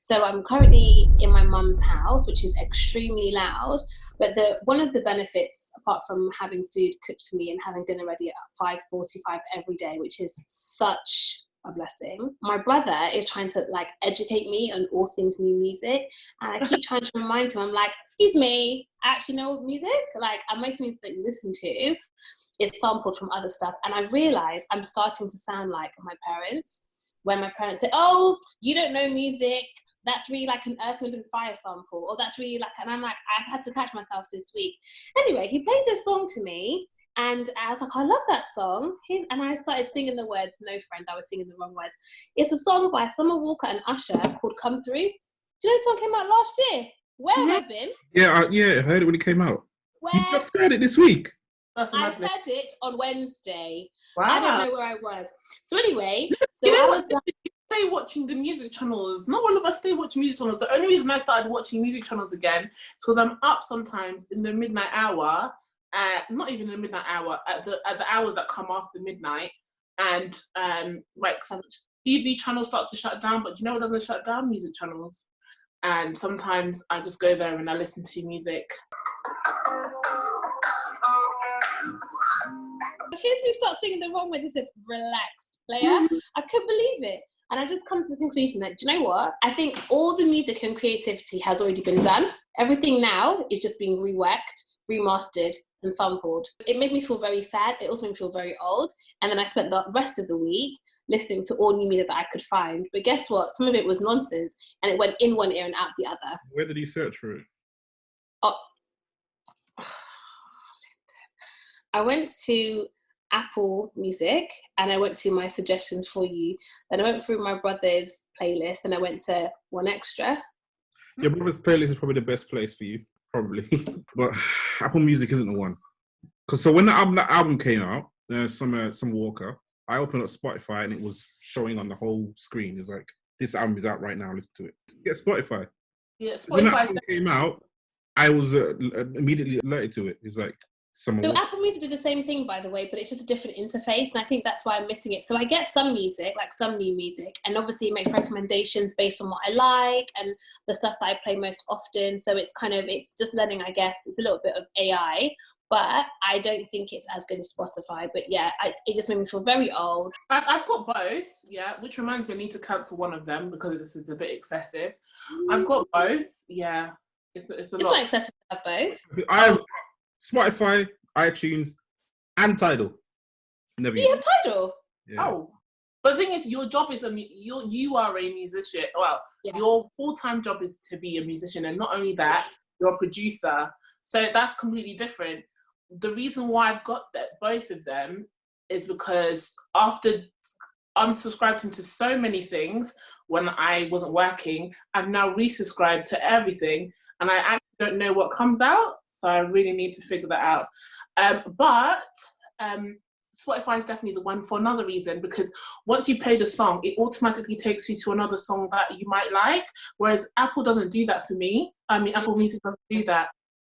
So I'm currently in my mum's house, which is extremely loud. But one of the benefits, apart from having food cooked for me and having dinner ready at 5:45 every day, which is such a blessing, my brother is trying to like educate me on all things new music, and I keep trying to remind him. I'm like, excuse me, I actually know music. Like, most music that you listen to is sampled from other stuff, and I realize I'm starting to sound like my parents when my parents say, "Oh, you don't know music. That's really like an Earth, Wind and Fire sample," or "That's really like," and I'm like, I had to catch myself this week. Anyway, he played this song to me, and I was like, I love that song. And I started singing the words. No, friend, I was singing the wrong words. It's a song by Summer Walker and Usher called "Come Through." Do you know the song came out last year? Where have I been? Yeah, I heard it when it came out. Where? You just heard it this week. I heard it on Wednesday. Wow. I don't know where I was. So anyway, I was stay watching the music channels. Not all of us stay watching music channels. The only reason I started watching music channels again is because I'm up sometimes in the midnight hour, not even in the midnight hour, at the hours that come after midnight, and like TV channels start to shut down. But you know what doesn't shut down? Music channels. And sometimes I just go there and I listen to music. Here's me start singing the wrong words. It said, "Relax, player." I couldn't believe it. And I just come to the conclusion that, do you know what? I think all the music and creativity has already been done. Everything now is just being reworked, remastered, and sampled. It made me feel very sad. It also made me feel very old. And then I spent the rest of the week listening to all new music that I could find. But guess what? Some of it was nonsense, and it went in one ear and out the other. Where did you search for it? I went to Apple Music, and I went to my suggestions for you. Then I went through my brother's playlist, and I went to One Extra. Your brother's playlist is probably the best place for you, probably. But Apple Music isn't the one. Because so when the album came out, some Walker, I opened up Spotify and it was showing on the whole screen. It's like, this album is out right now, listen to it. Get Spotify. Yeah, Spotify. When the album came out, I was immediately alerted to it. It's like, So Apple Music did the same thing, by the way, but it's just a different interface, and I think that's why I'm missing it. So I get some music, like some new music, and obviously it makes recommendations based on what I like and the stuff that I play most often. So it's just learning, I guess. It's a little bit of AI, but I don't think it's as good as Spotify. But yeah, it just made me feel very old. I've got both, yeah, which reminds me I need to cancel one of them because this is a bit excessive. I've got both, yeah. It's a lot. It's not excessive to have both. I have Spotify, iTunes, and Tidal. Never. Do you have Tidal? Yeah. Oh, but the thing is, your job is you are a musician. Well, yeah. Your full-time job is to be a musician, and not only that, you're a producer. So that's completely different. The reason why I've got both of them is because after unsubscribed into so many things when I wasn't working, I've now resubscribed to everything, and I actually don't know what comes out, so I really need to figure that out. But Spotify is definitely the one for another reason, because once you play the song, it automatically takes you to another song that you might like, whereas Apple doesn't do that for me. I mean, Apple Music doesn't do that.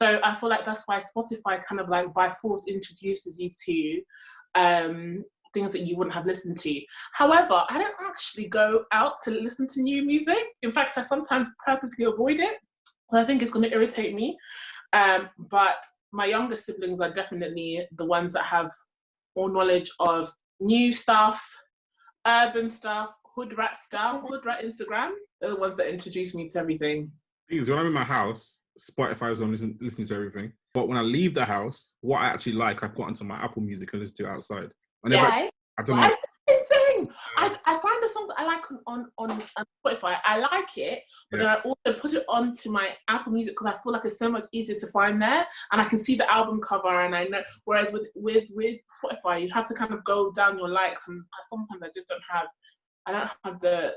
So I feel like that's why Spotify kind of like by force introduces you to things that you wouldn't have listened to. However, I don't actually go out to listen to new music. In fact, I sometimes purposely avoid it. So I think it's going to irritate me. But my younger siblings are definitely the ones that have more knowledge of new stuff, urban stuff, hood rat Instagram. They're the ones that introduce me to everything. Because when I'm in my house, Spotify is on listening to everything. But when I leave the house, what I actually like, I've got onto my Apple Music and listen to outside. I don't know. Thing. I find the song that I like on Spotify. I like it, but then I also put it onto my Apple Music because I feel like it's so much easier to find there, and I can see the album cover, and I know. Whereas with Spotify, you have to kind of go down your likes, and sometimes I just don't have the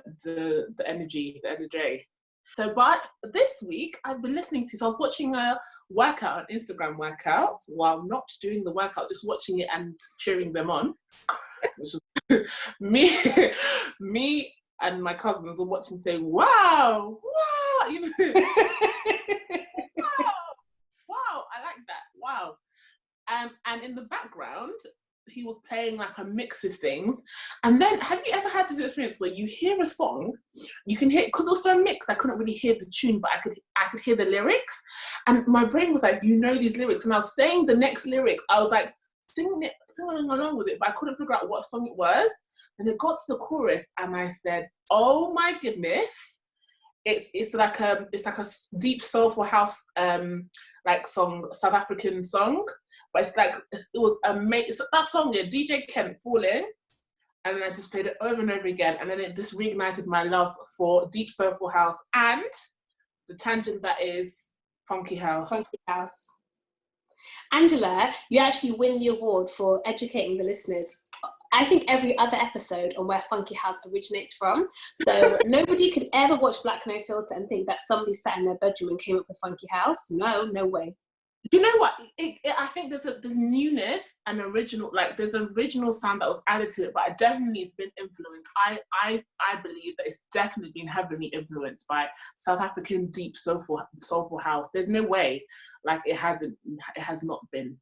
energy, the energy. So, but this week I've been listening to. So I was watching a workout, an Instagram workout, while not doing the workout, just watching it and cheering them on. Which was me and my cousins were watching, saying, "Wow, wow, you know, wow, I like that, wow." And in the background, he was playing like a mix of things. And then, have you ever had this experience where you hear a song, you can hear, because it was so mixed, I couldn't really hear the tune, but I could hear the lyrics, and my brain was like, you know these lyrics, and I was saying the next lyrics, I was like singing along with it, but I couldn't figure out what song it was. And it got to the chorus, and I said, oh my goodness, it's like a deep soulful house like song, South African song, but it's like it was amazing. That song, yeah, DJ Kent, Falling, and then I just played it over and over again, and then it just reignited my love for deep soulful house and the tangent that is funky house. Funky house. Angela, you actually win the award for educating the listeners. I think every other episode on where funky house originates from. So nobody could ever watch Black No Filter and think that somebody sat in their bedroom and came up with funky house. No way. You know what? I think there's newness and original, like there's original sound that was added to it, but definitely it's been influenced. I believe that it's definitely been heavily influenced by South African deep soulful house. There's no way like it has not been.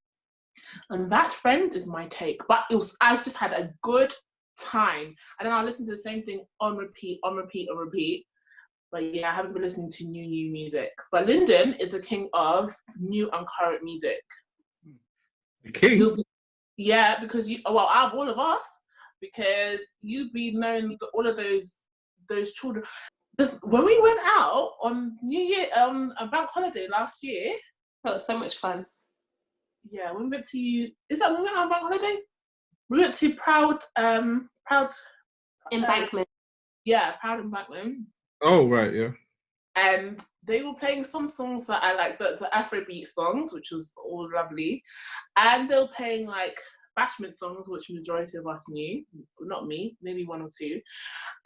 And that, friend, is my take. But I just had a good time, and then I listened to the same thing on repeat. But yeah, I haven't been listening to new music. But Lyndon is the king of new and current music. The king? Yeah, because out of all of us, because you've been known to all of those children. When we went out on New Year, a bank holiday last year. That was so much fun. Yeah, we went to, is that when we went on bank holiday? We went to Proud Embankment. Proud Embankment. Oh, right, yeah. And they were playing some songs that I like, the Afrobeat songs, which was all lovely. And they were playing like bashment songs, which majority of us knew. Not me, maybe one or two.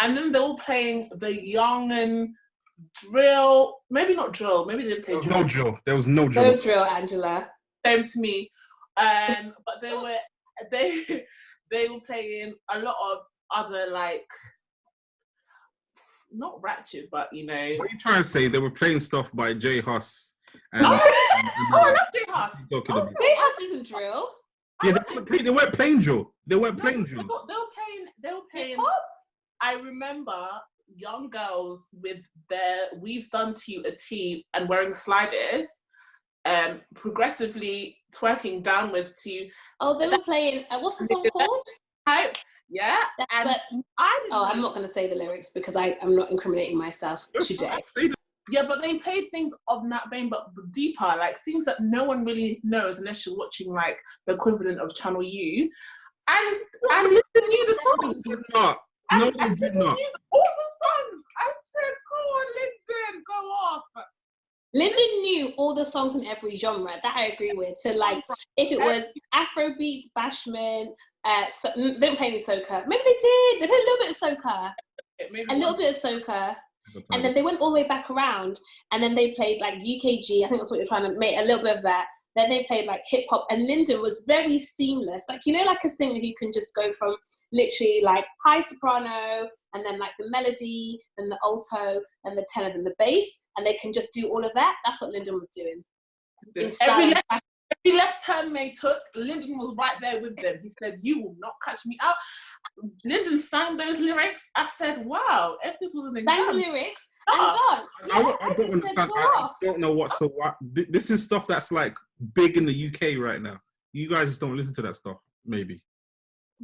And then they were playing the young and drill, maybe not drill, maybe they didn't play drill. There was no drill. No drill, Angela. Same to me. But they were playing a lot of other, like, not ratchet, but you know. What are you trying to say? They were playing stuff by J Huss. I love J Huss. J Huss isn't drill. Yeah, they weren't playing drill. They weren't playing drill. They were playing. I remember young girls with their weaves done to a T and wearing sliders, progressively twerking downwards to. Oh, they were playing. What's the song called? Yeah, I'm not going to say the lyrics because I'm not incriminating myself today. Yeah, but they played things of that vein, but deeper, like things that no one really knows unless you're watching like the equivalent of Channel U. And Lyndon knew the songs. No, they did not. Knew all the songs. I said, go on, Lyndon, go off. Lyndon knew all the songs in every genre. That I agree with. So, like, if it was Afrobeats, bashment, they didn't play any soca. Maybe they did. They played a little bit of soca. A little bit of soca. And then they went all the way back around. And then they played, like, UKG. I think that's what you're trying to make, a little bit of that. Then they played, like, hip-hop. And Lyndon was very seamless. Like, you know, like a singer who can just go from literally, like, high soprano, and then, like, the melody, then the alto, and the tenor, then the bass. And they can just do all of that. That's what Lyndon was doing. In style. Every left turn they took, Lyndon was right there with them. He said, "You will not catch me out." Lyndon sang those lyrics. I said, "Wow, if this was an exam." Sang the lyrics and dance. Yeah, I don't understand. I don't know what. So what? This is stuff that's like big in the UK right now. You guys just don't listen to that stuff, maybe.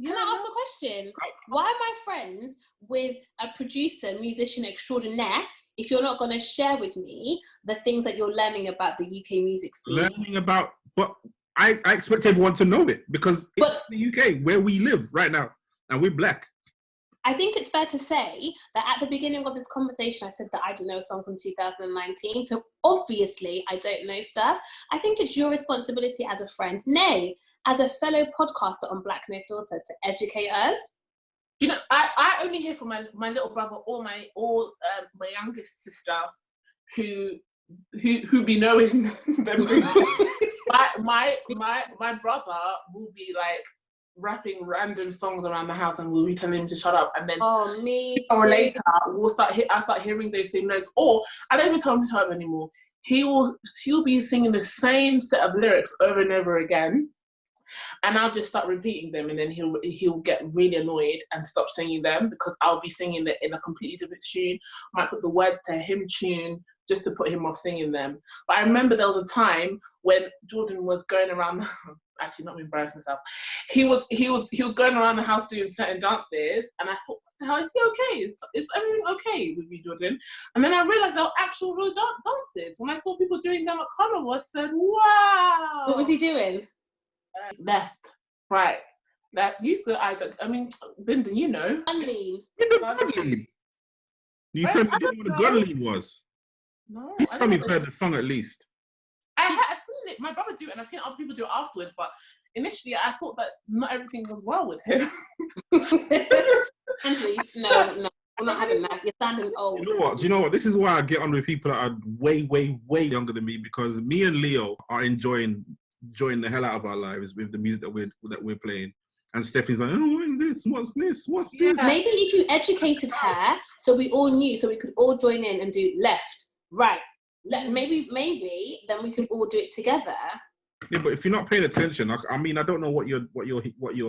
Can I ask a question? Why am I friends with a producer, musician extraordinaire, if you're not going to share with me the things that you're learning about the UK music scene? But I expect everyone to know it because it's the UK where we live right now and we're black. I think it's fair to say that at the beginning of this conversation, I said that I don't know a song from 2019. So obviously I don't know stuff. I think it's your responsibility as a friend, nay, as a fellow podcaster on Black No Filter, to educate us. You know, I only hear from my little brother or my youngest sister who be knowing them. my brother will be like rapping random songs around the house and we'll be telling him to shut up, and then or later I'll start hearing those same notes, or I don't even tell him to shut up anymore. He'll be singing the same set of lyrics over and over again. and I'll just start repeating them, and then he'll get really annoyed and stop singing them because I'll be singing it in a completely different tune. I might put the words to him tune just to put him off singing them. But I remember there was a time when Jordan was going around. Actually, not to embarrass myself. He was going around the house doing certain dances, and I thought, what the hell, is he okay? Is everything okay with you, Jordan? And then I realized they were actual real dances. When I saw people doing them at carnival, I said, wow. What was he doing? Left, right. That you thought, Isaac. I mean, Linda, you know. Gunlean. You tell me you didn't know what a gunlean was. No. Please tell me you've heard the song at least. I've seen it. My brother do it, and I've seen other people do it afterwards. But initially, I thought that not everything was well with him. Angela, no, we're not having that. You're sounding old. Do you know what? This is why I get on with people that are way, way, way younger than me, because me and Leo are enjoying the hell out of our lives with the music that we're playing. And Stephanie's like, oh, what is this? What's this? What's this? Maybe if you educated her, so we all knew, so we could all join in and do left, right. Maybe then we could all do it together. Yeah, but if you're not paying attention, I mean, I don't know what you're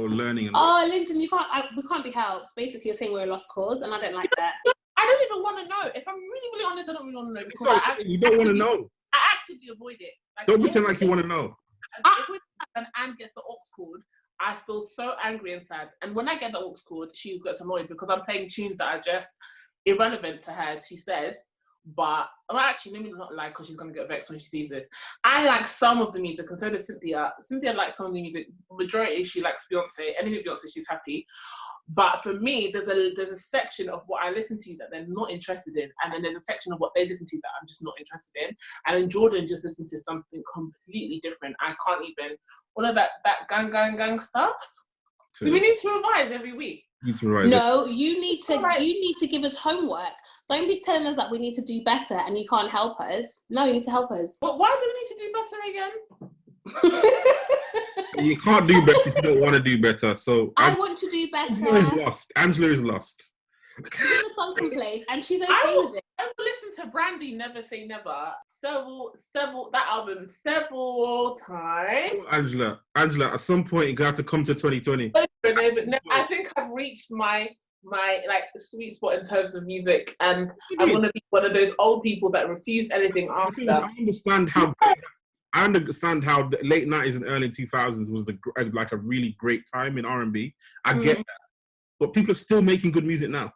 learning. Oh, Lyndon, we can't be helped. Basically, you're saying we're a lost cause, and I don't like that. I don't even want to know. If I'm really, really honest, I don't really want to know. Because you don't want to know. I actively avoid it. Like, don't pretend like you want to know. If we and Anne gets the aux cord, I feel so angry and sad. And when I get the aux cord, she gets annoyed because I'm playing tunes that are just irrelevant to her, she says. But, well, actually, maybe not like, because she's going to get vexed when she sees this. I like some of the music, and so does Cynthia. Cynthia likes some of the music. Majority, she likes Beyonce. Anything Beyonce, she's happy. But for me, there's a section of what I listen to that they're not interested in, and then there's a section of what they listen to that I'm just not interested in. And then Jordan just listens to something completely different. I can't even, all of that gang stuff. Do we need to revise every week? No, you need to give us homework. Don't be telling us that we need to do better and you can't help us. No, you need to help us. But why do we need to do better again? You can't do better if you don't want to do better. So I want to do better. Angela is lost. The song can play, and she's okay with it. I will listen to Brandy Never Say Never that album several times. Angela, at some point you're gonna have to come to 2020. I think I've reached my like sweet spot in terms of music, and I want to be one of those old people that refuse anything after. I understand how the late 90s and early 2000s was like a really great time in R&B. I get that, but people are still making good music now.